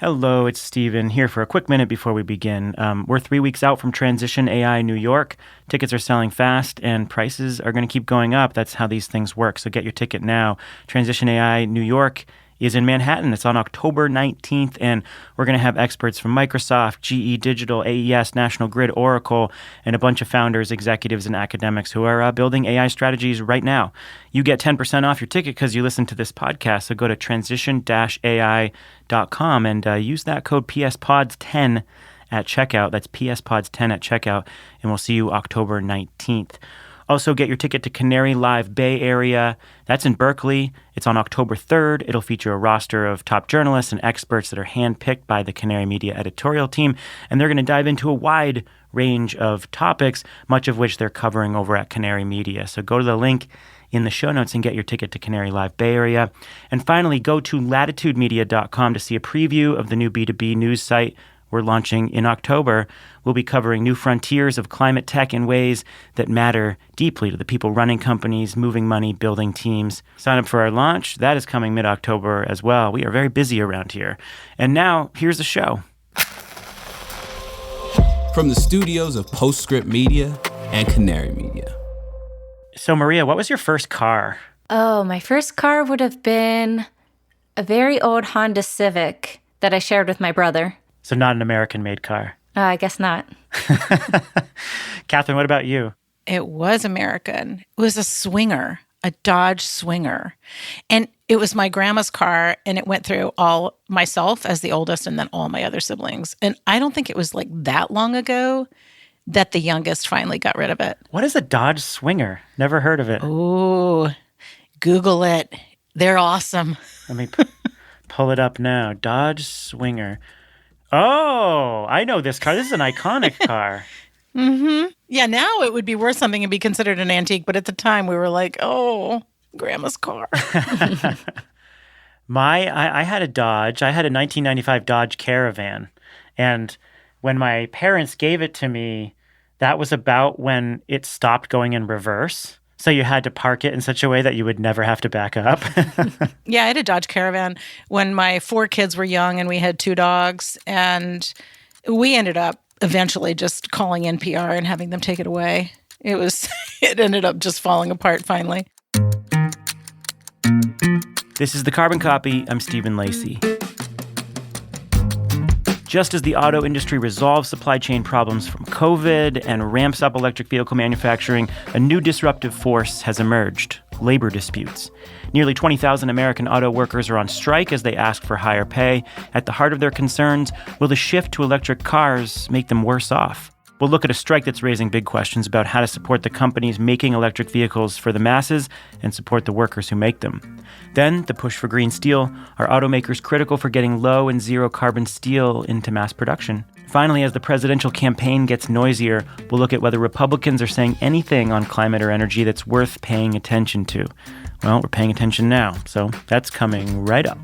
Hello, it's Steven here for a quick minute before we begin. We're 3 weeks out from Transition AI New York. Tickets are selling fast and prices are going to keep going up. That's how these things work. So get your ticket now. Transition AI New York is in Manhattan. It's on October 19th, and we're going to have experts from Microsoft, GE Digital, AES, National Grid, Oracle, and a bunch of founders, executives, and academics who are building AI strategies right now. You get 10% off your ticket because you listen to this podcast, so go to transition-ai.com and use that code PSPODS10 at checkout. That's PSPODS10 at checkout, and we'll see you October 19th. Also, get your ticket to Canary Live Bay Area. That's in Berkeley. It's on October 3rd. It'll feature a roster of top journalists and experts that are handpicked by the Canary Media editorial team, and they're going to dive into a wide range of topics, much of which they're covering over at Canary Media. So go to the link in the show notes and get your ticket to Canary Live Bay Area. And finally, go to latitudemedia.com to see a preview of the new B2B news site we're launching in October. We'll be covering new frontiers of climate tech in ways that matter deeply to the people running companies, moving money, building teams. Sign up for our launch. That is coming mid-October as well. We are very busy around here. And now, here's the show. From the studios of Postscript Media and Canary Media. So, Maria, what was your first car? Oh, my first car would have been a very old Honda Civic that I shared with my brother. So not an American-made car. I guess not. Katherine, what about you? It was American. It was a Swinger, a Dodge Swinger. And it was my grandma's car, and it went through all myself as the oldest and then all my other siblings. And I don't think it was like that long ago that the youngest finally got rid of it. What is a Dodge Swinger? Never heard of it. Oh, Google it. They're awesome. Let me pull it up now. Dodge Swinger. Oh, I know this car. This is an iconic car. Mm-hmm. Yeah, now it would be worth something and be considered an antique. But at the time, we were like, oh, grandma's car. I had a Dodge. I had a 1995 Dodge Caravan. And when my parents gave it to me, that was about when it stopped going in reverse. So you had to park it in such a way that you would never have to back up. Yeah, I had a Dodge Caravan when my 4 kids were young and we had 2 dogs. And we ended up eventually just calling NPR and having them take it away. It ended up just falling apart finally. This is The Carbon Copy. I'm Stephen Lacey. Just as the auto industry resolves supply chain problems from COVID and ramps up electric vehicle manufacturing, a new disruptive force has emerged: labor disputes. Nearly 20,000 American auto workers are on strike as they ask for higher pay. At the heart of their concerns, will the shift to electric cars make them worse off? We'll look at a strike that's raising big questions about how to support the companies making electric vehicles for the masses and support the workers who make them. Then, the push for green steel. Are automakers critical for getting low and zero carbon steel into mass production? Finally, as the presidential campaign gets noisier, we'll look at whether Republicans are saying anything on climate or energy that's worth paying attention to. Well, we're paying attention now, so that's coming right up.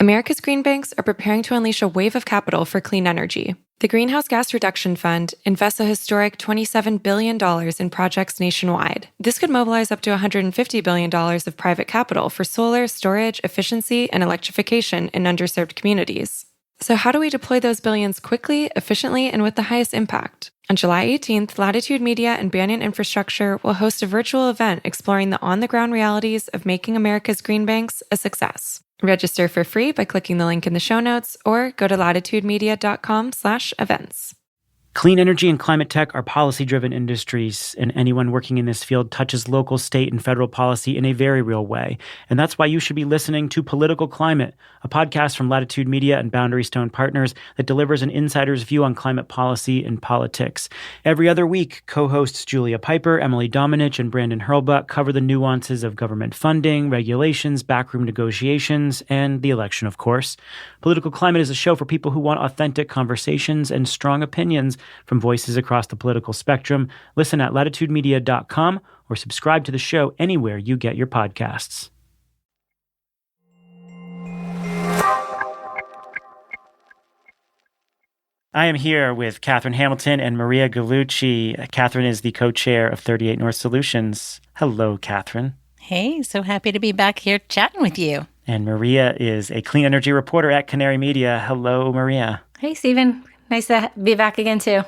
America's green banks are preparing to unleash a wave of capital for clean energy. The Greenhouse Gas Reduction Fund invests a historic $27 billion in projects nationwide. This could mobilize up to $150 billion of private capital for solar, storage, efficiency, and electrification in underserved communities. So how do we deploy those billions quickly, efficiently, and with the highest impact? On July 18th, Latitude Media and Banyan Infrastructure will host a virtual event exploring the on-the-ground realities of making America's green banks a success. Register for free by clicking the link in the show notes or go to latitudemedia.com/events. Clean energy and climate tech are policy-driven industries, and anyone working in this field touches local, state, and federal policy in a very real way. And that's why you should be listening to Political Climate, a podcast from Latitude Media and Boundary Stone Partners that delivers an insider's view on climate policy and politics. Every other week, co-hosts Julia Piper, Emily Domenech, and Brandon Hurlbut cover the nuances of government funding, regulations, backroom negotiations, and the election, of course. Political Climate is a show for people who want authentic conversations and strong opinions from voices across the political spectrum. Listen at latitudemedia.com or subscribe to the show anywhere you get your podcasts. I am here with Katherine Hamilton and Maria Gallucci. Katherine is the co-chair of 38 North Solutions. Hello, Katherine. Hey, so happy to be back here chatting with you. And Maria is a clean energy reporter at Canary Media. Hello, Maria. Hey, Stephen. Nice to be back again, too.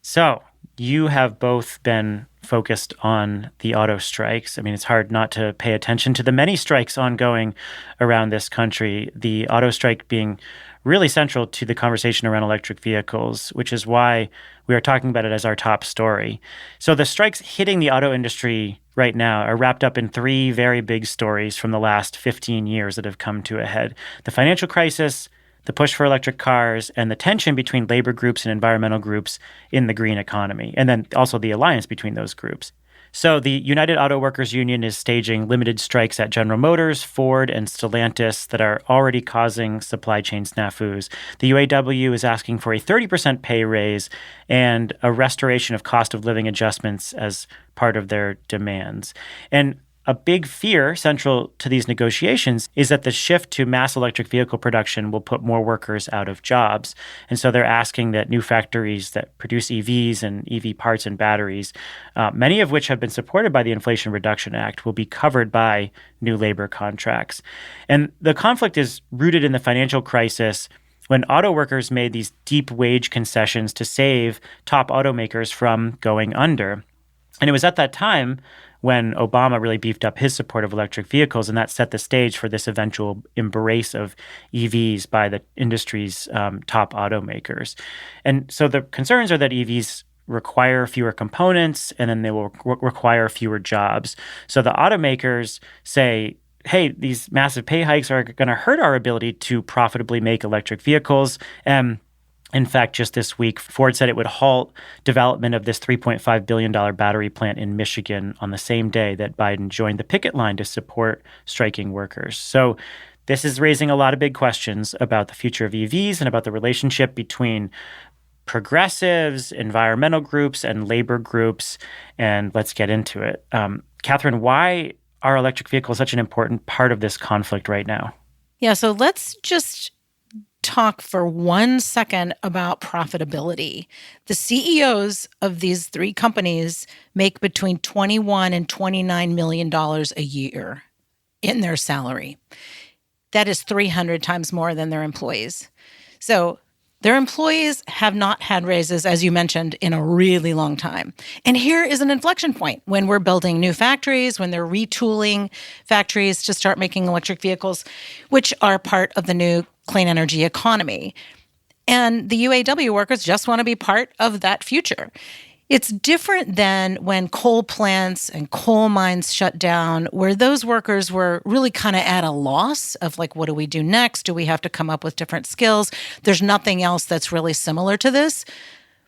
So, you have both been focused on the auto strikes. I mean, it's hard not to pay attention to the many strikes ongoing around this country, the auto strike being really central to the conversation around electric vehicles, which is why we are talking about it as our top story. So the strikes hitting the auto industry right now are wrapped up in three very big stories from the last 15 years that have come to a head: the financial crisis, the push for electric cars, and the tension between labor groups and environmental groups in the green economy, and then also the alliance between those groups. So the United Auto Workers Union is staging limited strikes at General Motors, Ford, and Stellantis that are already causing supply chain snafus. The UAW is asking for a 30% pay raise and a restoration of cost of living adjustments as part of their demands. And a big fear central to these negotiations is that the shift to mass electric vehicle production will put more workers out of jobs. And so they're asking that new factories that produce EVs and EV parts and batteries, many of which have been supported by the Inflation Reduction Act, will be covered by new labor contracts. And the conflict is rooted in the financial crisis when auto workers made these deep wage concessions to save top automakers from going under. And it was at that time when Obama really beefed up his support of electric vehicles, and that set the stage for this eventual embrace of EVs by the industry's top automakers. And so the concerns are that EVs require fewer components, and then they will require fewer jobs. So the automakers say, hey, these massive pay hikes are going to hurt our ability to profitably make electric vehicles. In fact, just this week, Ford said it would halt development of this $3.5 billion battery plant in Michigan on the same day that Biden joined the picket line to support striking workers. So this is raising a lot of big questions about the future of EVs and about the relationship between progressives, environmental groups, and labor groups. And let's get into it. Katherine, why are electric vehicles such an important part of this conflict right now? Yeah, so let's just talk for 1 second about profitability. The CEOs of these three companies make between $21 and $29 million a year in their salary. That is 300 times more than their employees. So their employees have not had raises, as you mentioned, in a really long time. And here is an inflection point when we're building new factories, when they're retooling factories to start making electric vehicles, which are part of the new clean energy economy. And the UAW workers just want to be part of that future. It's different than when coal plants and coal mines shut down, where those workers were really kind of at a loss of like, what do we do next? Do we have to come up with different skills? There's nothing else that's really similar to this.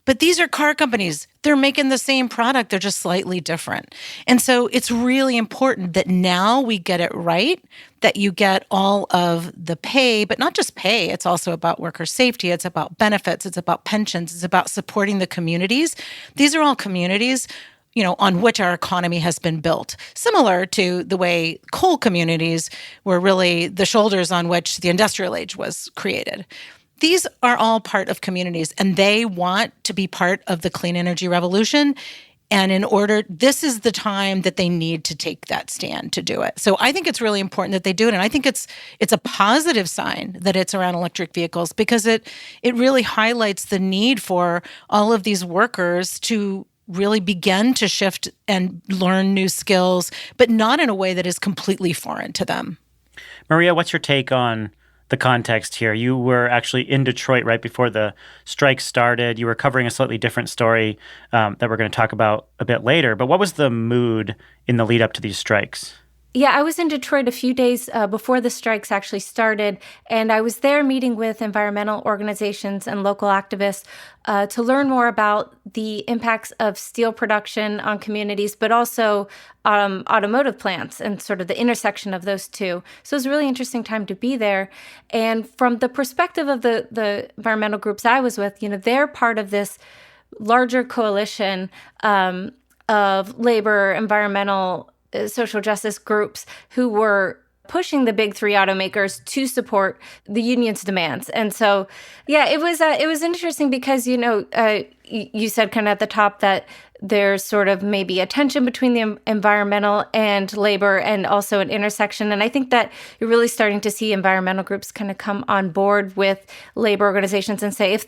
But these are car companies. They're making the same product. They're just slightly different. And so it's really important that now we get it right, that you get all of the pay, but not just pay. It's also about worker safety. It's about benefits. It's about pensions. It's about supporting the communities. These are all communities, on which our economy has been built, similar to the way coal communities were really the shoulders on which the industrial age was created. These are all part of communities, and they want to be part of the clean energy revolution. And this is the time that they need to take that stand to do it. So I think it's really important that they do it. And I think it's a positive sign that it's around electric vehicles, because it really highlights the need for all of these workers to really begin to shift and learn new skills, but not in a way that is completely foreign to them. Maria, what's your take on the context here? You were actually in Detroit right before the strike started. You were covering a slightly different story that we're going to talk about a bit later. But what was the mood in the lead up to these strikes? Yeah, I was in Detroit a few days before the strikes actually started, and I was there meeting with environmental organizations and local activists to learn more about the impacts of steel production on communities, but also automotive plants and sort of the intersection of those two. So it was a really interesting time to be there. And from the perspective of the environmental groups I was with, they're part of this larger coalition of labor, environmental, social justice groups who were pushing the big three automakers to support the union's demands. And so, yeah, it was interesting because, you said kind of at the top that there's sort of maybe a tension between the environmental and labor and also an intersection. And I think that you're really starting to see environmental groups kind of come on board with labor organizations and say,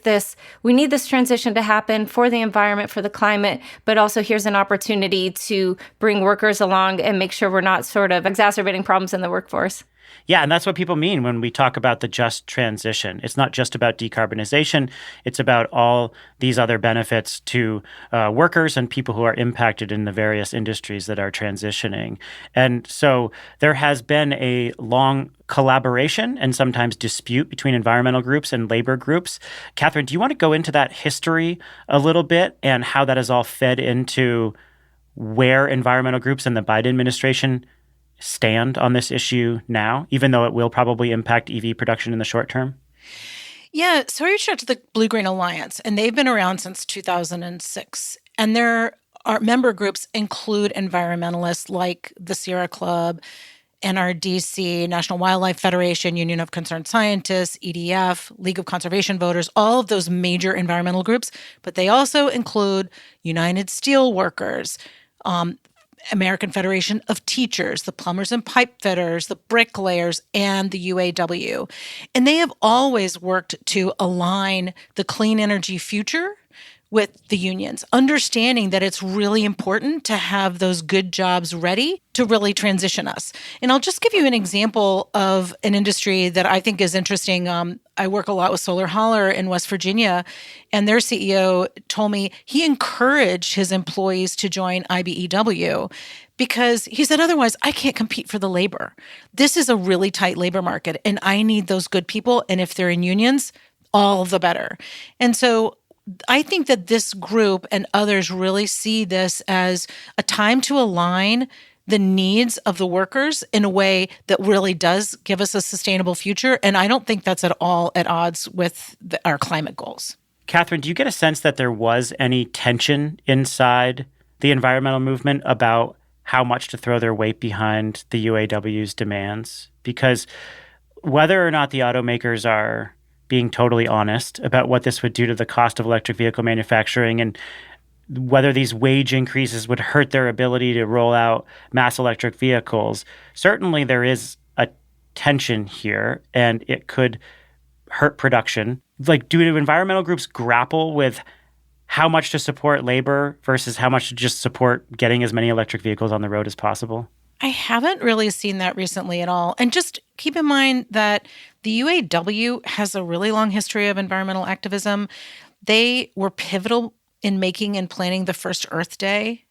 we need this transition to happen for the environment, for the climate, but also here's an opportunity to bring workers along and make sure we're not sort of exacerbating problems in the workforce. Yeah, and that's what people mean when we talk about the just transition. It's not just about decarbonization. It's about all these other benefits to workers and people who are impacted in the various industries that are transitioning. And so there has been a long collaboration and sometimes dispute between environmental groups and labor groups. Katherine, do you want to go into that history a little bit and how that has all fed into where environmental groups and the Biden administration stand on this issue now, even though it will probably impact EV production in the short term? Yeah, so I reached out to the Blue-Green Alliance, and they've been around since 2006. And their member groups include environmentalists like the Sierra Club, NRDC, National Wildlife Federation, Union of Concerned Scientists, EDF, League of Conservation Voters, all of those major environmental groups. But they also include United Steelworkers, American Federation of Teachers, the plumbers and pipe fitters, the bricklayers, and the UAW. And they have always worked to align the clean energy future with the unions, understanding that it's really important to have those good jobs ready to really transition us. And I'll just give you an example of an industry that I think is interesting. I work a lot with Solar Holler in West Virginia, and their CEO told me he encouraged his employees to join IBEW because he said, otherwise, I can't compete for the labor. This is a really tight labor market, and I need those good people. And if they're in unions, all the better. And so I think that this group and others really see this as a time to align the needs of the workers in a way that really does give us a sustainable future. And I don't think that's at all at odds with our climate goals. Katherine, do you get a sense that there was any tension inside the environmental movement about how much to throw their weight behind the UAW's demands? Because whether or not the automakers are being totally honest about what this would do to the cost of electric vehicle manufacturing and whether these wage increases would hurt their ability to roll out mass electric vehicles, certainly there is a tension here and it could hurt production. Like, do environmental groups grapple with how much to support labor versus how much to just support getting as many electric vehicles on the road as possible? I haven't really seen that recently at all. And just keep in mind that the UAW has a really long history of environmental activism. They were pivotal in making and planning the first Earth Day.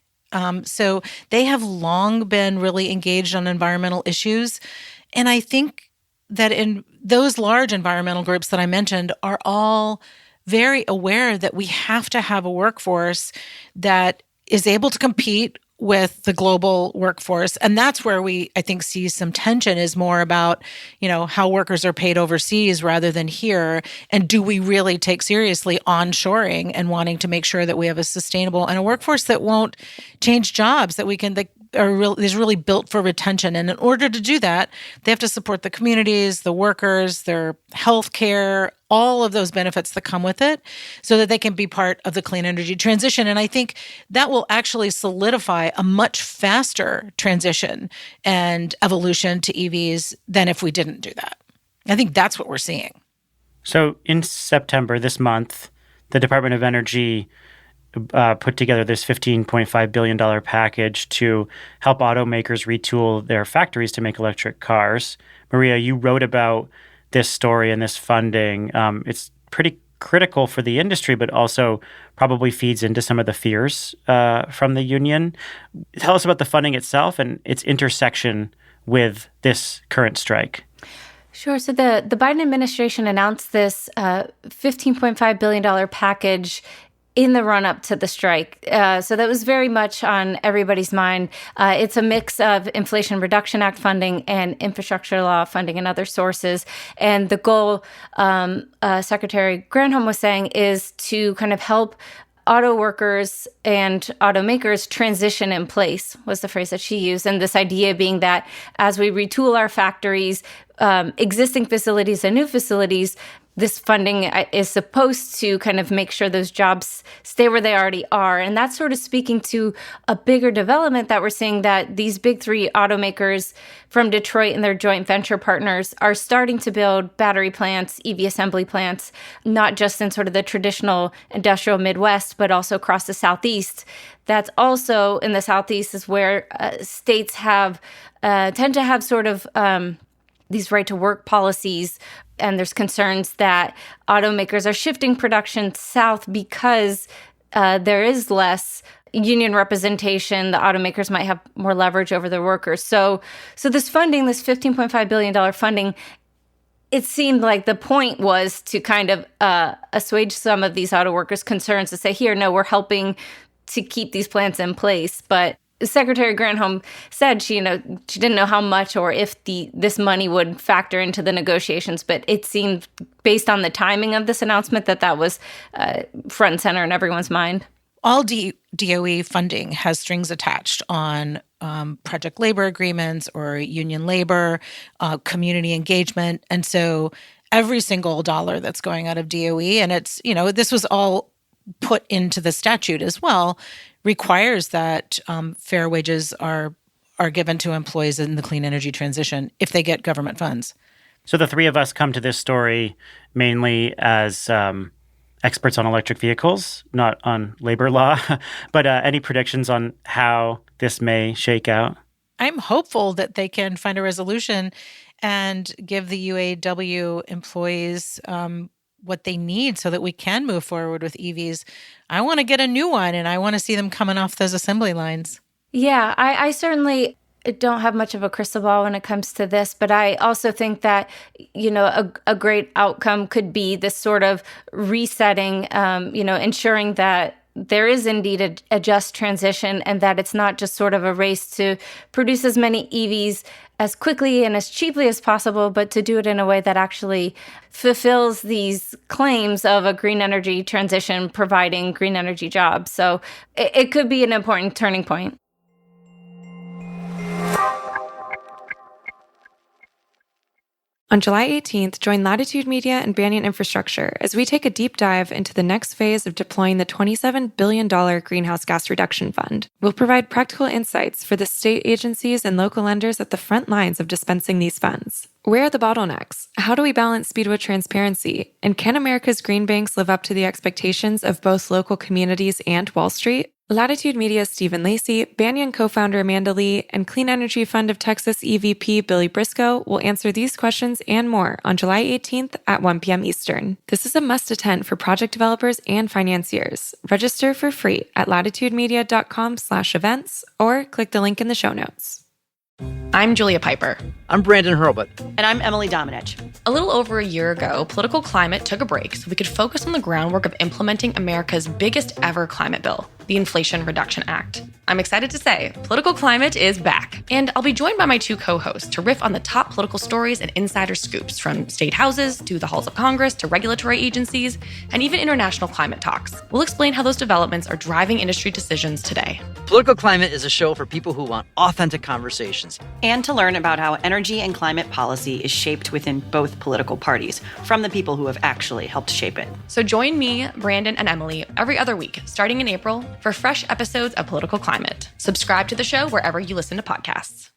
So they have long been really engaged on environmental issues. And I think that in those large environmental groups that I mentioned are all very aware that we have to have a workforce that is able to compete with the global workforce. And that's where we, I think, see some tension is more about, how workers are paid overseas rather than here. And do we really take seriously onshoring and wanting to make sure that we have a sustainable and a workforce that won't change jobs, that we can, is really built for retention. And in order to do that, they have to support the communities, the workers, their health care, all of those benefits that come with it so that they can be part of the clean energy transition. And I think that will actually solidify a much faster transition and evolution to EVs than if we didn't do that. I think that's what we're seeing. So in September this month, the Department of Energy put together this $15.5 billion package to help automakers retool their factories to make electric cars. Maria, you wrote about this story and this funding. It's pretty critical for the industry, but also probably feeds into some of the fears from the union. Tell us about the funding itself and its intersection with this current strike. Sure. So the Biden administration announced this $15.5 billion package in the run-up to the strike. So that was very much on everybody's mind. It's a mix of Inflation Reduction Act funding and infrastructure law funding and other sources. And the goal, Secretary Granholm was saying, is to kind of help auto workers and automakers transition in place was the phrase that she used. And this idea being that as we retool our factories, existing facilities and new facilities, this funding is supposed to kind of make sure those jobs stay where they already are. And that's sort of speaking to a bigger development that we're seeing, that these big three automakers from Detroit and their joint venture partners are starting to build battery plants, EV assembly plants, not just in sort of the traditional industrial Midwest, but also across the Southeast. That's also in the Southeast is where states tend to have sort of these right-to-work policies, and there's concerns that automakers are shifting production south because there is less union representation. The automakers might have more leverage over their workers. So this funding, this $15.5 billion funding, it seemed like the point was to kind of assuage some of these auto workers' concerns, to say, here, no, we're helping to keep these plants in place. But Secretary Granholm said she didn't know how much or if this money would factor into the negotiations, but it seemed, based on the timing of this announcement, that was front and center in everyone's mind. All DOE funding has strings attached on project labor agreements or union labor, community engagement, and so every single dollar that's going out of DOE, and it's this was all put into the statute as well, requires that fair wages are given to employees in the clean energy transition if they get government funds. So the three of us come to this story mainly as experts on electric vehicles, not on labor law. But any predictions on how this may shake out? I'm hopeful that they can find a resolution and give the UAW employees what they need so that we can move forward with EVs. I want to get a new one, and I want to see them coming off those assembly lines. Yeah, I certainly don't have much of a crystal ball when it comes to this, but I also think that, a great outcome could be this sort of resetting, ensuring that there is indeed a just transition, and that it's not just sort of a race to produce as many EVs as quickly and as cheaply as possible, but to do it in a way that actually fulfills these claims of a green energy transition, providing green energy jobs. So it could be an important turning point. On July 18th, join Latitude Media and Banyan Infrastructure as we take a deep dive into the next phase of deploying the $27 billion Greenhouse Gas Reduction Fund. We'll provide practical insights for the state agencies and local lenders at the front lines of dispensing these funds. Where are the bottlenecks? How do we balance speed with transparency? And can America's green banks live up to the expectations of both local communities and Wall Street? Latitude Media's Stephen Lacey, Banyan co-founder Amanda Lee, and Clean Energy Fund of Texas EVP Billy Briscoe will answer these questions and more on July 18th at 1 p.m. Eastern. This is a must-attend for project developers and financiers. Register for free at latitudemedia.com/events or click the link in the show notes. I'm Julia Piper. I'm Brandon Hurlbut. And I'm Emily Domenech. A little over a year ago, political climate took a break so we could focus on the groundwork of implementing America's biggest ever climate bill, the Inflation Reduction Act. I'm excited to say, political climate is back. And I'll be joined by my two co-hosts to riff on the top political stories and insider scoops, from state houses to the halls of Congress to regulatory agencies and even international climate talks. We'll explain how those developments are driving industry decisions today. Political Climate is a show for people who want authentic conversations. And to learn about how energy and climate policy is shaped within both political parties, from the people who have actually helped shape it. So join me, Brandon, and Emily every other week, starting in April, for fresh episodes of Political Climate. Subscribe to the show wherever you listen to podcasts.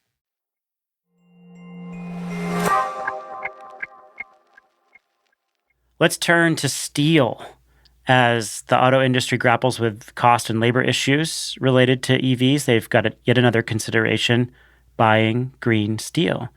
Let's turn to steel. As the auto industry grapples with cost and labor issues related to EVs, they've got yet another consideration: buying green steel.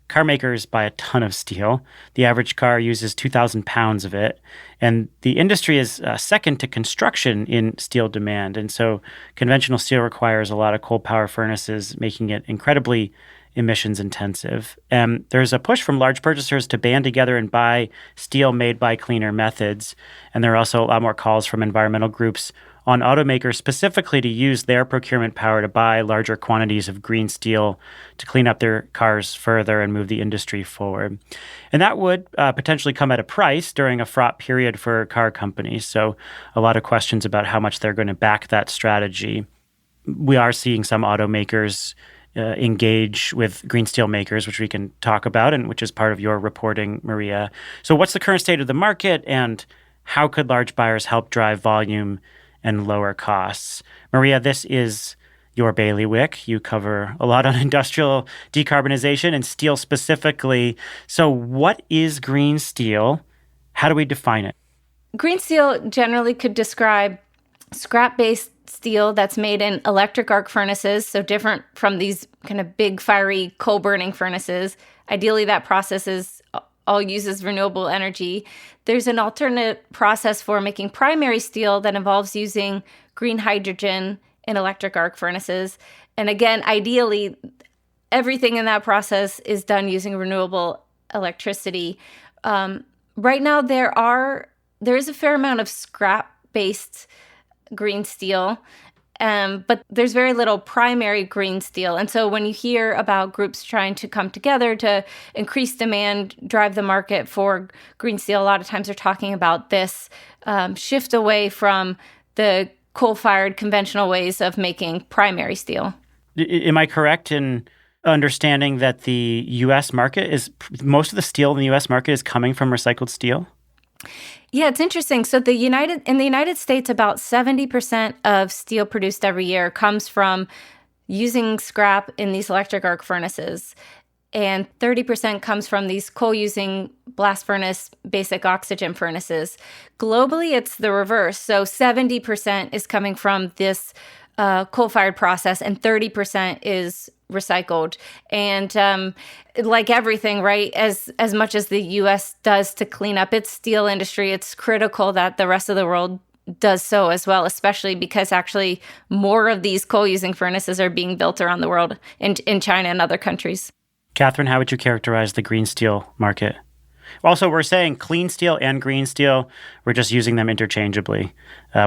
Car makers buy a ton of steel. The average car uses 2,000 pounds of it. And the industry is second to construction in steel demand. And so conventional steel requires a lot of coal power furnaces, making it incredibly emissions intensive. There's a push from large purchasers to band together and buy steel made by cleaner methods. And there are also a lot more calls from environmental groups on automakers specifically to use their procurement power to buy larger quantities of green steel to clean up their cars further and move the industry forward. And that would potentially come at a price during a fraught period for car companies. So a lot of questions about how much they're going to back that strategy. We are seeing some automakers engage with green steel makers, which we can talk about and which is part of your reporting, Maria. So what's the current state of the market, and how could large buyers help drive volume and lower costs? Maria, this is your bailiwick. You cover a lot on industrial decarbonization and steel specifically. So what is green steel? How do we define it? Green steel generally could describe scrap-based steel that's made in electric arc furnaces, so different from these kind of big fiery coal burning furnaces. Ideally, that process all uses renewable energy. There's an alternate process for making primary steel that involves using green hydrogen in electric arc furnaces. And again, ideally, everything in that process is done using renewable electricity. Right now, there is a fair amount of scrap-based green steel, but there's very little primary green steel. And so when you hear about groups trying to come together to increase demand, drive the market for green steel, a lot of times they're talking about this shift away from the coal-fired conventional ways of making primary steel. Am I correct in understanding that the U.S. market most of the steel in the U.S. market is coming from recycled steel? Yeah, it's interesting. So in the United States, about 70% of steel produced every year comes from using scrap in these electric arc furnaces. And 30% comes from these coal-using blast furnace basic oxygen furnaces. Globally, it's the reverse. So 70% is coming from this coal-fired process, and 30% is recycled. And like everything, right, as much as the U.S. does to clean up its steel industry, it's critical that the rest of the world does so as well, especially because actually more of these coal-using furnaces are being built around the world in China and other countries. Katherine, how would you characterize the green steel market? Also, we're saying clean steel and green steel. We're just using them interchangeably,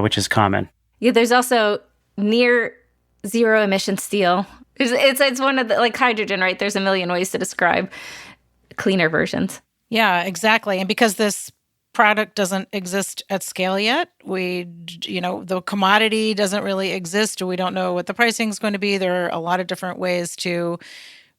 which is common. Yeah, there's also near zero emission steel. It's one of the, like hydrogen, right? There's a million ways to describe cleaner versions. Yeah, exactly. And because this product doesn't exist at scale yet, the commodity doesn't really exist. We don't know what the pricing is going to be. There are a lot of different ways to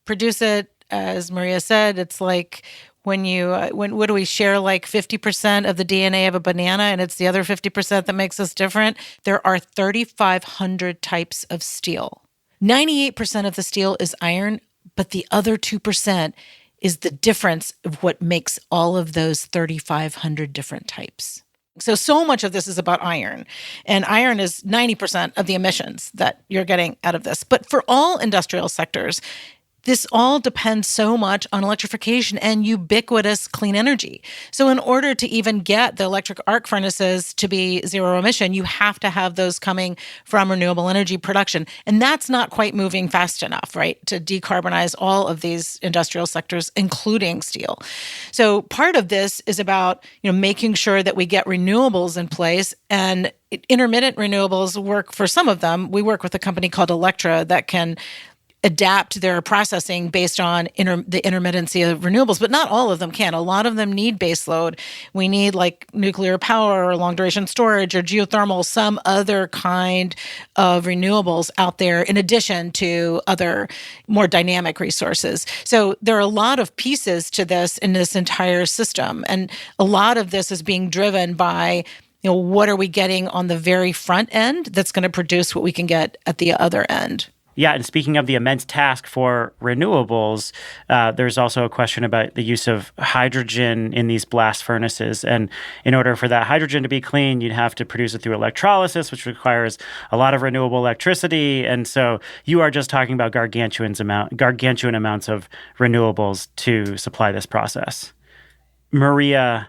produce it. As Maria said, it's like when what do we share, like 50% of the DNA of a banana, and it's the other 50% that makes us different. There are 3,500 types of steel. 98% of the steel is iron, but the other 2% is the difference of what makes all of those 3,500 different types. So much of this is about iron, and iron is 90% of the emissions that you're getting out of this. But for all industrial sectors, this all depends so much on electrification and ubiquitous clean energy. So in order to even get the electric arc furnaces to be zero emission, you have to have those coming from renewable energy production. And that's not quite moving fast enough, right, to decarbonize all of these industrial sectors, including steel. So part of this is about, making sure that we get renewables in place, and intermittent renewables work for some of them. We work with a company called Electra that can adapt their processing based on the intermittency of renewables, but not all of them can. A lot of them need baseload. We need like nuclear power or long-duration storage or geothermal, some other kind of renewables out there in addition to other more dynamic resources. So there are a lot of pieces to this in this entire system. And a lot of this is being driven by what are we getting on the very front end that's going to produce what we can get at the other end. Yeah, and speaking of the immense task for renewables, there's also a question about the use of hydrogen in these blast furnaces. And in order for that hydrogen to be clean, you'd have to produce it through electrolysis, which requires a lot of renewable electricity. And so you are just talking about gargantuan amounts of renewables to supply this process. Maria,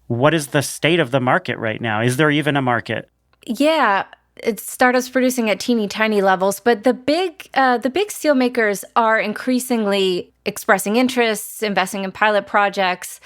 what is the state of the market right now? Is there even a market? Yeah. It's startups producing at teeny tiny levels, but the big steel makers are increasingly expressing interests, investing in pilot projects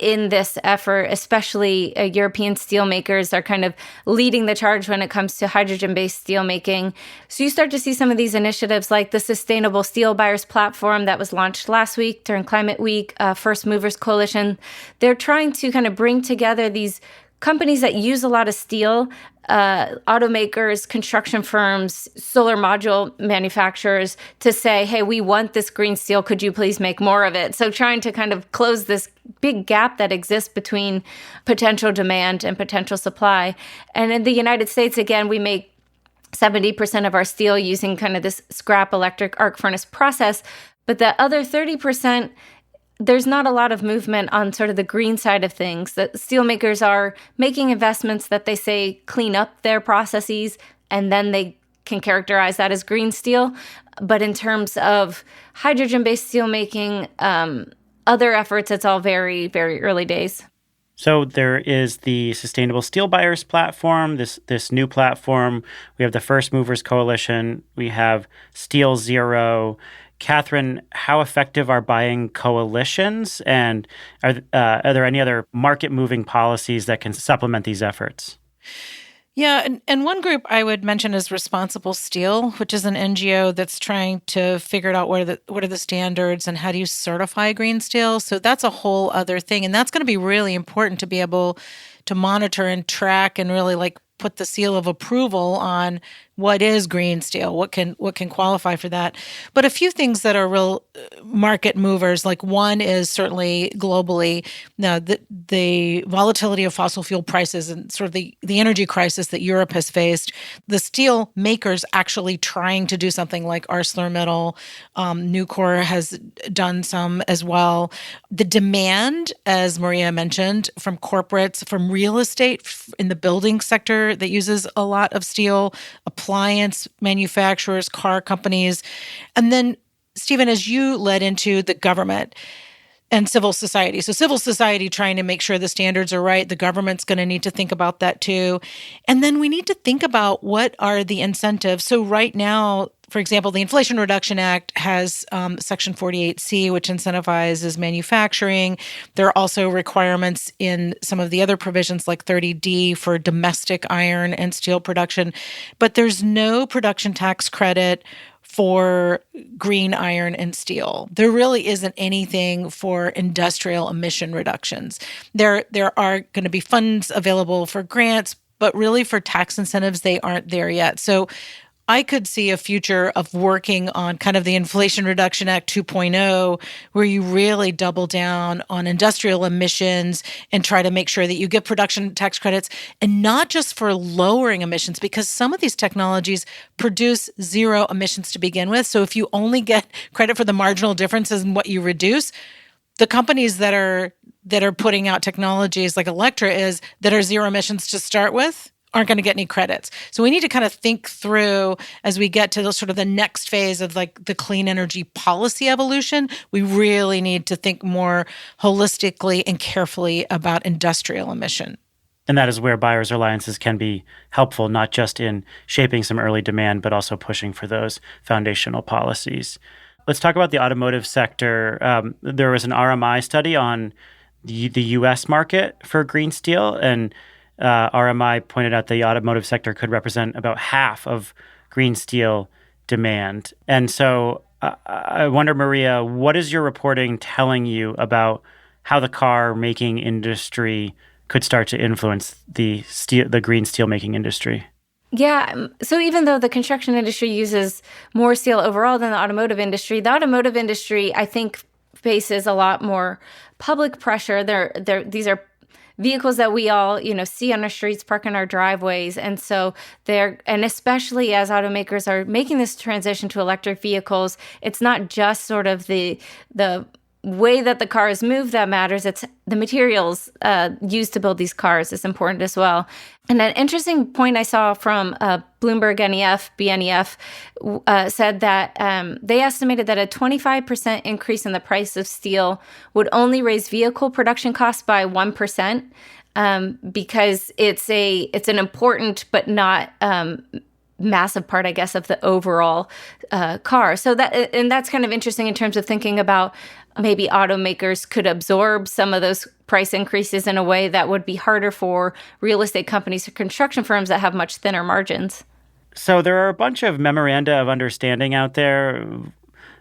in this effort, especially European steelmakers are kind of leading the charge when it comes to hydrogen-based steelmaking. So you start to see some of these initiatives like the Sustainable Steel Buyers Platform that was launched last week during Climate Week, First Movers Coalition. They're trying to kind of bring together these companies that use a lot of steel, automakers, construction firms, solar module manufacturers, to say, hey, we want this green steel. Could you please make more of it? So trying to kind of close this big gap that exists between potential demand and potential supply. And in the United States, again, we make 70% of our steel using kind of this scrap electric arc furnace process. But the other 30%, there's not a lot of movement on sort of the green side of things. The steelmakers are making investments that they say clean up their processes, and then they can characterize that as green steel. But in terms of hydrogen-based steelmaking, other efforts, it's all very, very early days. So there is the Sustainable Steel Buyers Platform, this new platform. We have the First Movers Coalition. We have Steel Zero. Katherine, how effective are buying coalitions? And are there any other market-moving policies that can supplement these efforts? Yeah, and one group I would mention is Responsible Steel, which is an NGO that's trying to figure out what are the standards and how do you certify green steel. So that's a whole other thing, and that's going to be really important to be able to monitor and track and really like put the seal of approval on what is green steel, what can qualify for that. But a few things that are real market movers, like one is certainly globally, now the volatility of fossil fuel prices and sort of the energy crisis that Europe has faced, the steel makers actually trying to do something like ArcelorMittal, Nucor has done some as well. The demand, as Maria mentioned, from corporates, from real estate in the building sector that uses a lot of steel, appliance manufacturers, car companies. And then, Stephen, as you led into the government and civil society. So civil society trying to make sure the standards are right. The government's going to need to think about that too. And then we need to think about what are the incentives. So right now, for example, the Inflation Reduction Act has Section 48C, which incentivizes manufacturing. There are also requirements in some of the other provisions like 30D for domestic iron and steel production. But there's no production tax credit for green iron and steel. There really isn't anything for industrial emission reductions. There are going to be funds available for grants, but really for tax incentives, they aren't there yet. So I could see a future of working on kind of the Inflation Reduction Act 2.0, where you really double down on industrial emissions and try to make sure that you get production tax credits, and not just for lowering emissions, because some of these technologies produce zero emissions to begin with. So if you only get credit for the marginal differences in what you reduce, the companies that are putting out technologies like Electra that are zero emissions to start with aren't going to get any credits. So we need to kind of think through as we get to the next phase of like the clean energy policy evolution. We really need to think more holistically and carefully about industrial emission. And that is where buyers' alliances can be helpful, not just in shaping some early demand, but also pushing for those foundational policies. Let's talk about the automotive sector. There was an RMI study on the U.S. market for green steel, and RMI pointed out the automotive sector could represent about half of green steel demand. And so I wonder, Maria, what is your reporting telling you about how the car making industry could start to influence the green steel making industry? Yeah. So even though the construction industry uses more steel overall than the automotive industry, I think, faces a lot more public pressure. These are vehicles that we all, see on our streets, park in our driveways. And so and especially as automakers are making this transition to electric vehicles, it's not just sort of the way that the car is moved that matters. It's the materials used to build these cars is important as well. And an interesting point I saw from Bloomberg BNEF said that they estimated that a 25% increase in the price of steel would only raise vehicle production costs by 1%, because it's an important but not massive part, I guess, of the overall car. So that's kind of interesting in terms of thinking about maybe automakers could absorb some of those price increases in a way that would be harder for real estate companies or construction firms that have much thinner margins. So there are a bunch of memoranda of understanding out there.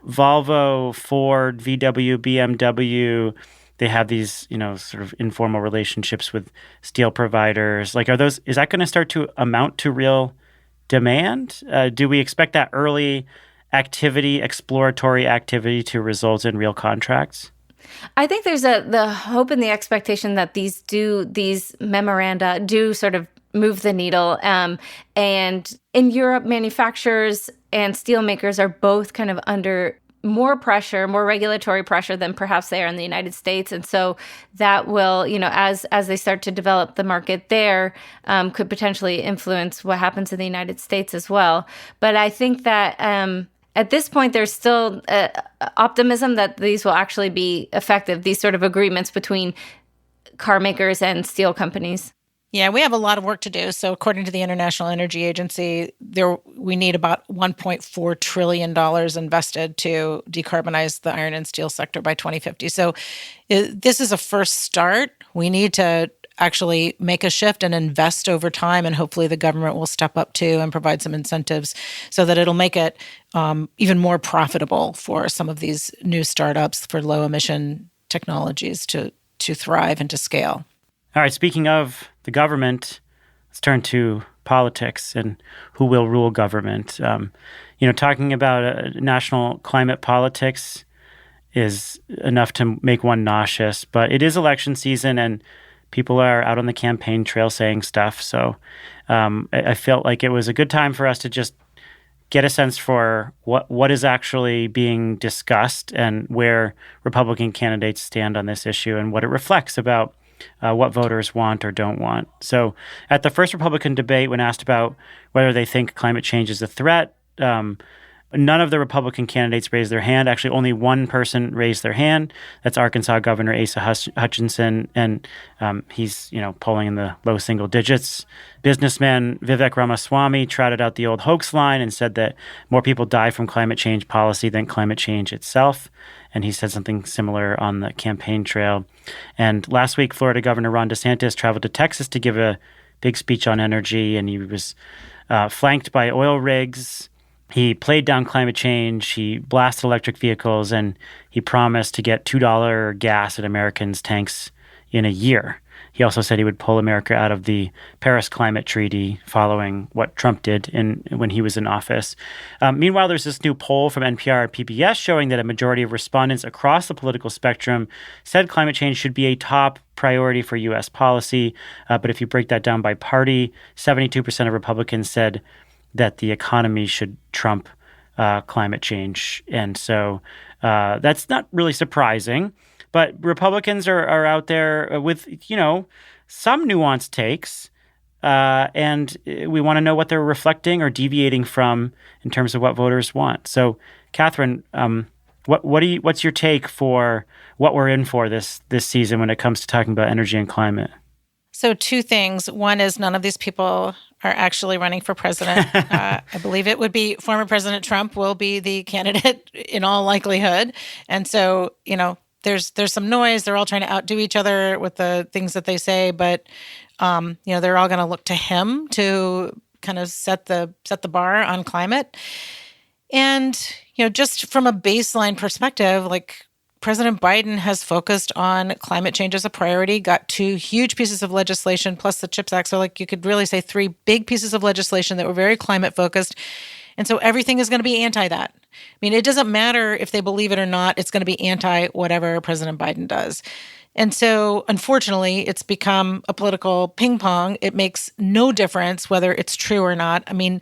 Volvo, Ford, VW, BMW, they have these, sort of informal relationships with steel providers. Like, is that going to start to amount to real demand? Do we expect that early exploratory activity to result in real contracts? I think there's the hope and the expectation that these memoranda do sort of move the needle. And in Europe, manufacturers and steelmakers are both kind of under more pressure, more regulatory pressure than perhaps they are in the United States. And so that will, as they start to develop the market there, could potentially influence what happens in the United States as well. But I think that at this point, there's still optimism that these will actually be effective, these sort of agreements between car makers and steel companies. Yeah, we have a lot of work to do. So according to the International Energy Agency, we need about $1.4 trillion invested to decarbonize the iron and steel sector by 2050. So this is a first start. We need to actually make a shift and invest over time, and hopefully the government will step up too and provide some incentives so that it'll make it even more profitable for some of these new startups for low emission technologies to thrive and to scale. All right, speaking of the government, let's turn to politics and who will rule government. Talking about national climate politics is enough to make one nauseous, but it is election season and people are out on the campaign trail saying stuff. So I felt like it was a good time for us to just get a sense for what is actually being discussed and where Republican candidates stand on this issue and what it reflects about what voters want or don't want. So at the first Republican debate, when asked about whether they think climate change is a threat, none of the Republican candidates raised their hand. Actually, only one person raised their hand. That's Arkansas Governor Asa Hutchinson, and he's polling in the low single digits. Businessman Vivek Ramaswamy trotted out the old hoax line and said that more people die from climate change policy than climate change itself. And he said something similar on the campaign trail. And last week, Florida Governor Ron DeSantis traveled to Texas to give a big speech on energy, and he was flanked by oil rigs. He played down climate change, he blasted electric vehicles, and he promised to get $2 gas at Americans' tanks in a year. He also said he would pull America out of the Paris Climate Treaty following what Trump did when he was in office. Meanwhile, there's this new poll from NPR and PBS showing that a majority of respondents across the political spectrum said climate change should be a top priority for U.S. policy. But if you break that down by party, 72% of Republicans said that the economy should trump climate change. And so that's not really surprising. But Republicans are out there with, some nuanced takes. And we want to know what they're reflecting or deviating from in terms of what voters want. So, Katherine, what's your take for what we're in for this season when it comes to talking about energy and climate? So 2 things. One is none of these people are actually running for president. I believe it would be former President Trump will be the candidate in all likelihood. And so, there's some noise. They're all trying to outdo each other with the things that they say, but they're all going to look to him to kind of set the bar on climate. And just from a baseline perspective, like President Biden has focused on climate change as a priority, got 2 huge pieces of legislation plus the CHIPS Act. So you could really say 3 big pieces of legislation that were very climate focused. And so everything is going to be anti that. I mean, it doesn't matter if they believe it or not. It's going to be anti whatever President Biden does. And so, unfortunately, it's become a political ping pong. It makes no difference whether it's true or not. I mean,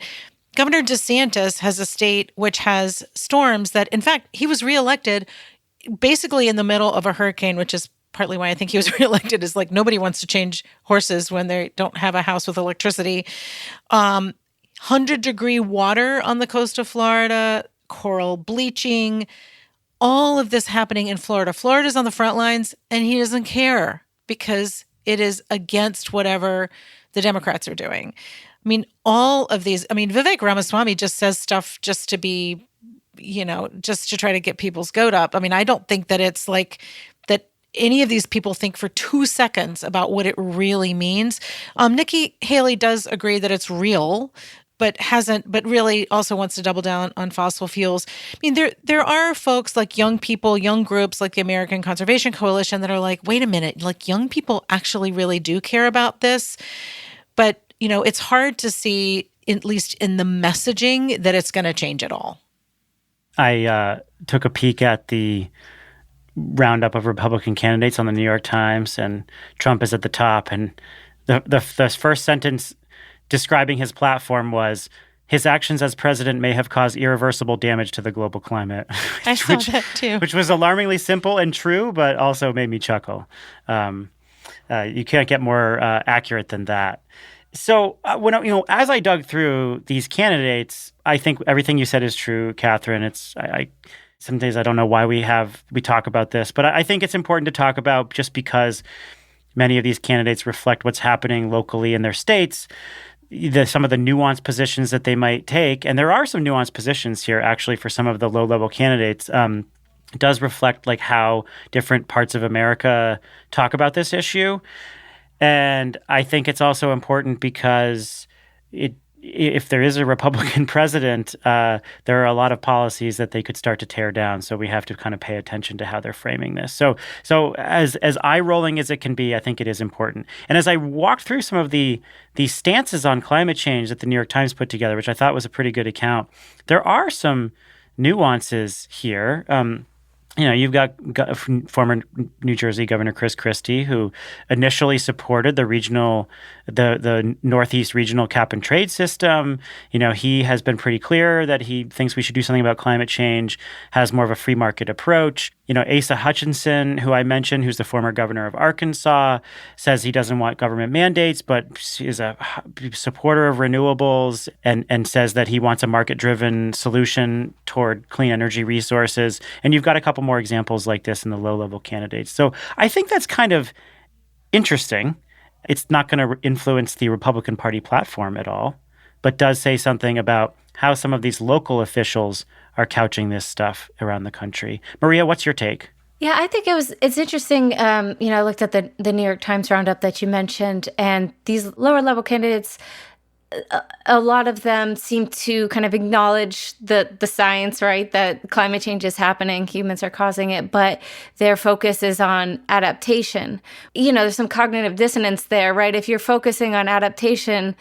Governor DeSantis has a state which has storms that, in fact, he was reelected basically in the middle of a hurricane, which is partly why I think he was reelected, is like nobody wants to change horses when they don't have a house with electricity. 100-degree water on the coast of Florida, coral bleaching, all of this happening in Florida. Florida's on the front lines, and he doesn't care because it is against whatever the Democrats are doing. I mean, all of these, I mean, Vivek Ramaswamy just says stuff just to be, just to try to get people's goat up. I mean, I don't think that it's like that any of these people think for 2 seconds about what it really means. Nikki Haley does agree that it's real, but really also wants to double down on fossil fuels. I mean, there are folks like young people, young groups like the American Conservation Coalition that are like, wait a minute, like young people actually really do care about this. But, it's hard to see, at least in the messaging, that it's going to change at all. I took a peek at the roundup of Republican candidates on the New York Times, and Trump is at the top. And the first sentence describing his platform was, his actions as president may have caused irreversible damage to the global climate. I saw that too. Which was alarmingly simple and true, but also made me chuckle. You can't get more accurate than that. So as I dug through these candidates, I think everything you said is true, Katherine. Some days I don't know why we talk about this, but I think it's important to talk about just because many of these candidates reflect what's happening locally in their states, some of the nuanced positions that they might take. And there are some nuanced positions here, actually, for some of the low-level candidates. It does reflect like how different parts of America talk about this issue. And I think it's also important because if there is a Republican president, there are a lot of policies that they could start to tear down. So we have to kind of pay attention to how they're framing this. So as eye-rolling as it can be, I think it is important. And as I walked through some of the stances on climate change that the New York Times put together, which I thought was a pretty good account, there are some nuances here. You've got former New Jersey Governor Chris Christie, who initially supported the Northeast regional cap and trade system. He has been pretty clear that he thinks we should do something about climate change, has more of a free market approach. Asa Hutchinson, who I mentioned, who's the former governor of Arkansas, says he doesn't want government mandates, but is a supporter of renewables and says that he wants a market-driven solution toward clean energy resources. And you've got a couple more examples like this in the low-level candidates. So I think that's kind of interesting. It's not going to influence the Republican Party platform at all, but does say something about how some of these local officials are couching this stuff around the country. Maria, what's your take? Yeah, I think it's interesting. I looked at the New York Times roundup that you mentioned, and these lower level candidates, a lot of them seem to kind of acknowledge the science, right? That climate change is happening, humans are causing it, but their focus is on adaptation. There's some cognitive dissonance there, right? If you're focusing on adaptation,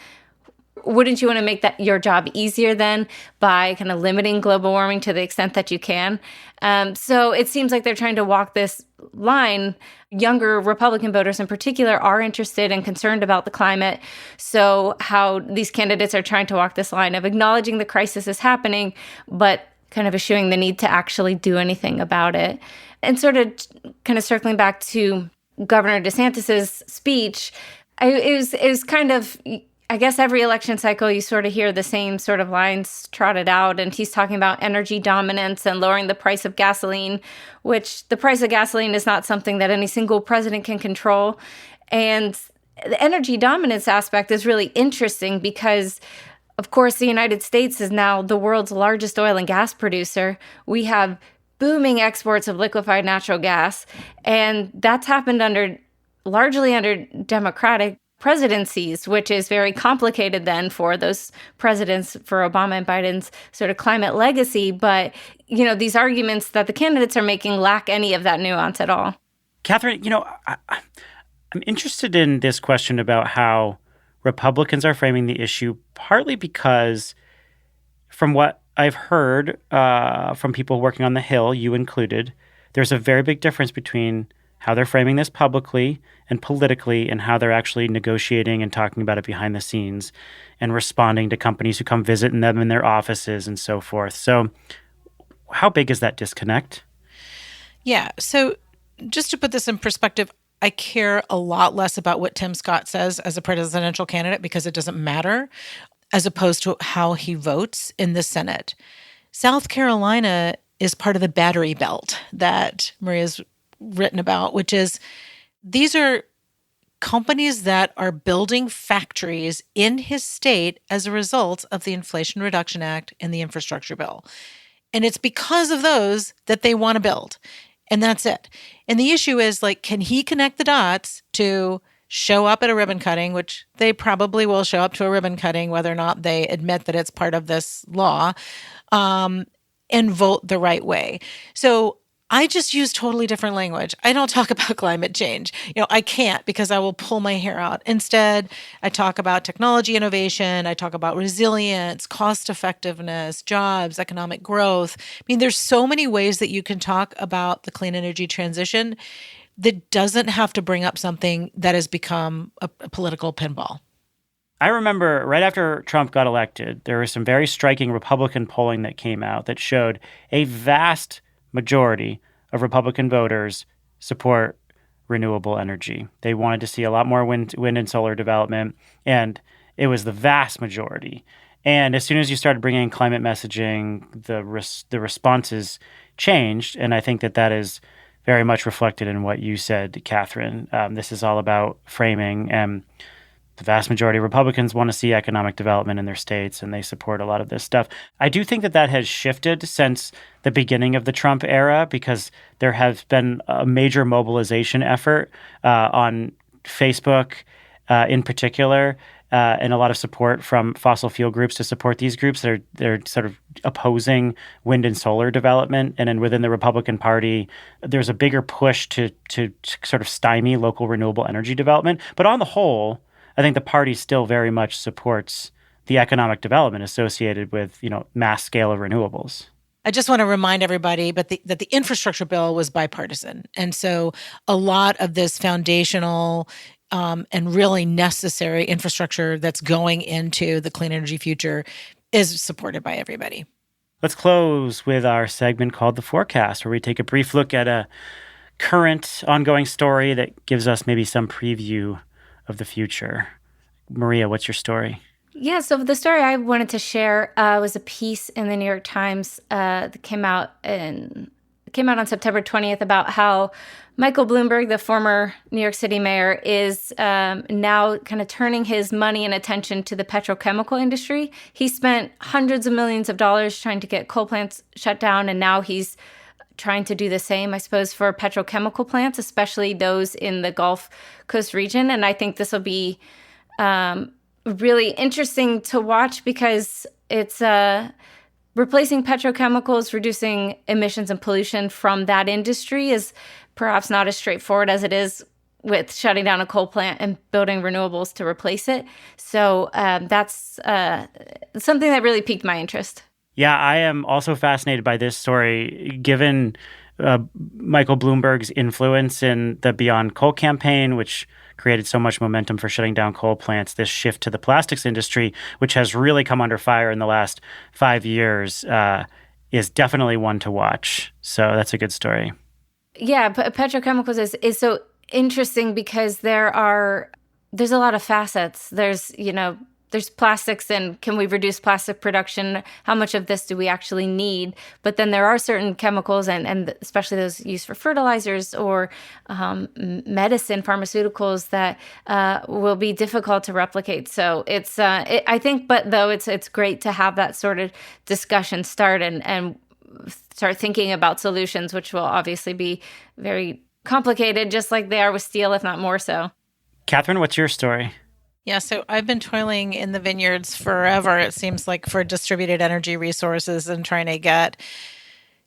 wouldn't you want to make that your job easier then by kind of limiting global warming to the extent that you can? So it seems like they're trying to walk this line. Younger Republican voters in particular are interested and concerned about the climate. So how these candidates are trying to walk this line of acknowledging the crisis is happening, but kind of eschewing the need to actually do anything about it. And sort of kind of circling back to Governor DeSantis's speech, it was kind of, I guess every election cycle, you sort of hear the same sort of lines trotted out. And he's talking about energy dominance and lowering the price of gasoline, which the price of gasoline is not something that any single president can control. And the energy dominance aspect is really interesting because, of course, the United States is now the world's largest oil and gas producer. We have booming exports of liquefied natural gas. And that's happened largely under Democratic presidencies, which is very complicated then for those presidents, for Obama and Biden's sort of climate legacy. But, these arguments that the candidates are making lack any of that nuance at all. Katherine, I'm interested in this question about how Republicans are framing the issue, partly because from what I've heard from people working on the Hill, you included, there's a very big difference between how they're framing this publicly and politically and how they're actually negotiating and talking about it behind the scenes and responding to companies who come visit them in their offices and so forth. So how big is that disconnect? Yeah. So just to put this in perspective, I care a lot less about what Tim Scott says as a presidential candidate because it doesn't matter, as opposed to how he votes in the Senate. South Carolina is part of the battery belt that Maria's written about, which is these are companies that are building factories in his state as a result of the Inflation Reduction Act and the infrastructure bill. And it's because of those that they want to build. And that's it. And the issue is, like, can he connect the dots to show up at a ribbon cutting, which they probably will show up to a ribbon cutting, whether or not they admit that it's part of this law, and vote the right way. So I just use totally different language. I don't talk about climate change. I can't, because I will pull my hair out. Instead, I talk about technology innovation. I talk about resilience, cost effectiveness, jobs, economic growth. I mean, there's so many ways that you can talk about the clean energy transition that doesn't have to bring up something that has become a political pinball. I remember right after Trump got elected, there was some very striking Republican polling that came out that showed a vast majority of Republican voters support renewable energy. They wanted to see a lot more wind and solar development, and it was the vast majority. And as soon as you started bringing in climate messaging, the responses changed, and I think that is very much reflected in what you said, Katherine. This is all about framing, and the vast majority of Republicans want to see economic development in their states, and they support a lot of this stuff. I do think that has shifted since the beginning of the Trump era, because there has been a major mobilization effort on Facebook in particular, and a lot of support from fossil fuel groups to support these groups that they're sort of opposing wind and solar development. And then within the Republican Party, there's a bigger push to sort of stymie local renewable energy development. But on the whole, I think the party still very much supports the economic development associated with, mass scale of renewables. I just want to remind everybody that the infrastructure bill was bipartisan. And so a lot of this foundational and really necessary infrastructure that's going into the clean energy future is supported by everybody. Let's close with our segment called The Forecast, where we take a brief look at a current ongoing story that gives us maybe some preview of the future. Maria, what's your story? Yeah, so the story I wanted to share was a piece in the New York Times that came out on September 20th about how Michael Bloomberg, the former New York City mayor, is now kind of turning his money and attention to the petrochemical industry. He spent hundreds of millions of dollars trying to get coal plants shut down, and now he's trying to do the same, I suppose, for petrochemical plants, especially those in the Gulf Coast region. And I think this will be really interesting to watch, because it's replacing petrochemicals, reducing emissions and pollution from that industry is perhaps not as straightforward as it is with shutting down a coal plant and building renewables to replace it. So that's something that really piqued my interest. Yeah, I am also fascinated by this story, given Michael Bloomberg's influence in the Beyond Coal campaign, which created so much momentum for shutting down coal plants. This shift to the plastics industry, which has really come under fire in the last 5 years, is definitely one to watch. So that's a good story. Yeah, petrochemicals is so interesting because there's a lot of facets. There's plastics, and can we reduce plastic production? How much of this do we actually need? But then there are certain chemicals, and especially those used for fertilizers or medicine, pharmaceuticals, that will be difficult to replicate. So I think, but though it's great to have that sort of discussion start and start thinking about solutions, which will obviously be very complicated, just like they are with steel, if not more so. Katherine, what's your story? Yeah, so I've been toiling in the vineyards forever, it seems like, for distributed energy resources and trying to get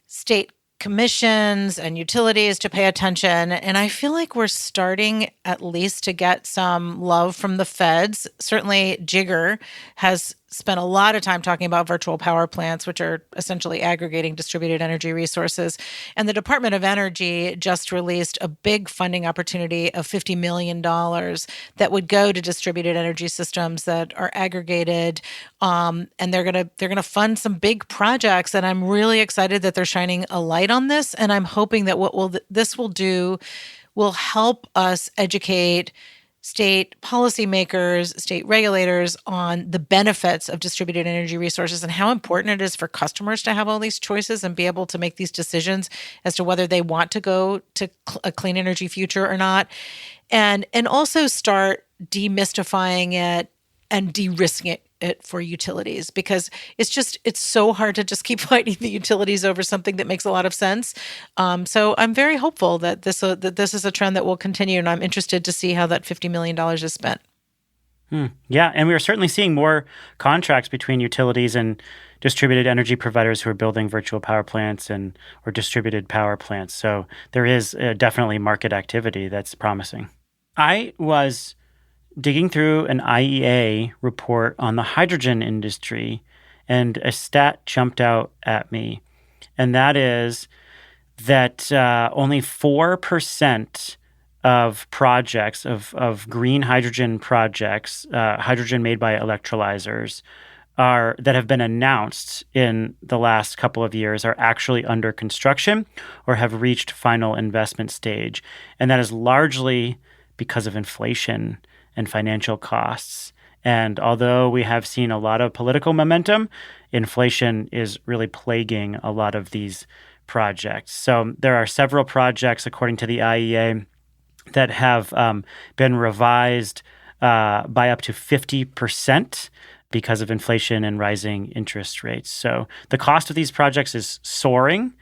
state commissions and utilities to pay attention. And I feel like we're starting at least to get some love from the feds. Certainly, Jigger has spent a lot of time talking about virtual power plants, which are essentially aggregating distributed energy resources. And the Department of Energy just released a big funding opportunity of $50 million that would go to distributed energy systems that are aggregated. And they're gonna fund some big projects. And I'm really excited that they're shining a light on this. And I'm hoping that this will do will help us educate state policymakers, state regulators on the benefits of distributed energy resources and how important it is for customers to have all these choices and be able to make these decisions as to whether they want to go to a clean energy future or not. And also start demystifying it and de-risking it for utilities, because it's so hard to just keep fighting the utilities over something that makes a lot of sense. So I'm very hopeful that this is a trend that will continue, and I'm interested to see how that $50 million is spent. Yeah, and we are certainly seeing more contracts between utilities and distributed energy providers who are building virtual power plants or distributed power plants. So there is definitely market activity that's promising. I was digging through an IEA report on the hydrogen industry, and a stat jumped out at me, and that is that only 4% of projects, of green hydrogen projects, hydrogen made by electrolyzers, that have been announced in the last couple of years are actually under construction or have reached final investment stage. And that is largely because of inflation and financial costs. And although we have seen a lot of political momentum, inflation is really plaguing a lot of these projects. So there are several projects, according to the IEA, that have been revised by up to 50% because of inflation and rising interest rates. So the cost of these projects is soaring.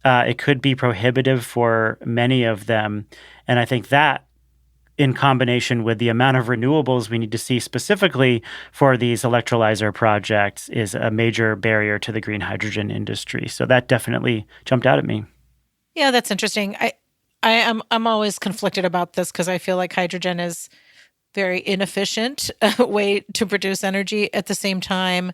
It could be prohibitive for many of them. And I think that, in combination with the amount of renewables we need to see specifically for these electrolyzer projects, is a major barrier to the green hydrogen industry. So that definitely jumped out at me. Yeah, that's interesting. I'm always conflicted about this because I feel like hydrogen is very inefficient way to produce energy. At the same time,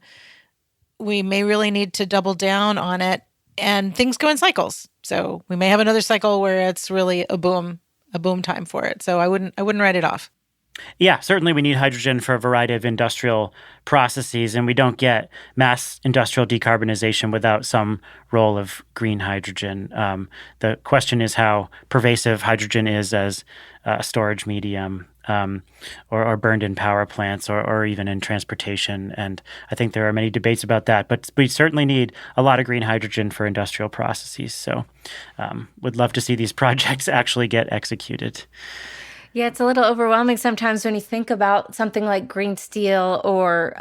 we may really need to double down on it, and things go in cycles. So we may have another cycle where it's really a boom time for it. So I wouldn't write it off. Yeah, certainly we need hydrogen for a variety of industrial processes, and we don't get mass industrial decarbonization without some role of green hydrogen. The question is how pervasive hydrogen is as a storage medium, or burned in power plants, or even in transportation. And I think there are many debates about that. But we certainly need a lot of green hydrogen for industrial processes. So would love to see these projects actually get executed. Yeah, it's a little overwhelming sometimes when you think about something like green steel or,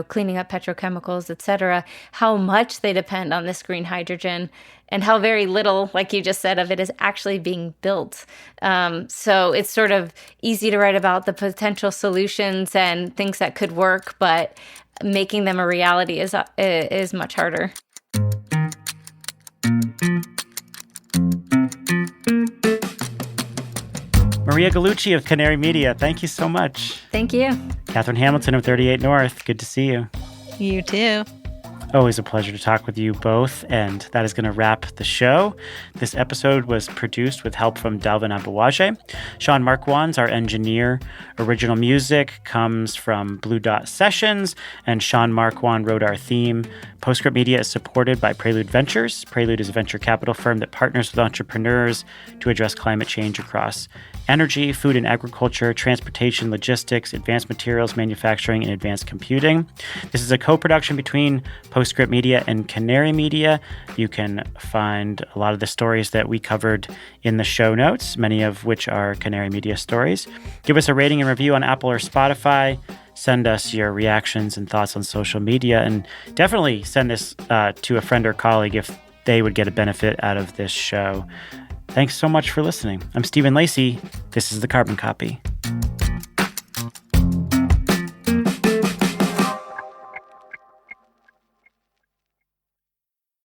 cleaning up petrochemicals, et cetera, how much they depend on this green hydrogen and how very little, like you just said, of it is actually being built. So it's sort of easy to write about the potential solutions and things that could work, but making them a reality is much harder. Maria Gallucci of Canary Media, thank you so much. Thank you. Katherine Hamilton of 38 North, good to see you. You too. Always a pleasure to talk with you both, and that is going to wrap the show. This episode was produced with help from Dalvin Abawaje. Sean Marquand's our engineer. Original music comes from Blue Dot Sessions, and Sean Marquand wrote our theme. Postscript Media is supported by Prelude Ventures. Prelude is a venture capital firm that partners with entrepreneurs to address climate change across energy, food and agriculture, transportation, logistics, advanced materials, manufacturing, and advanced computing. This is a co-production between Postscript Media and Canary Media. You can find a lot of the stories that we covered in the show notes, many of which are Canary Media stories. Give us a rating and review on Apple or Spotify. Send us your reactions and thoughts on social media, and definitely send this to a friend or colleague if they would get a benefit out of this show. Thanks so much for listening. I'm Stephen Lacey. This is The Carbon Copy.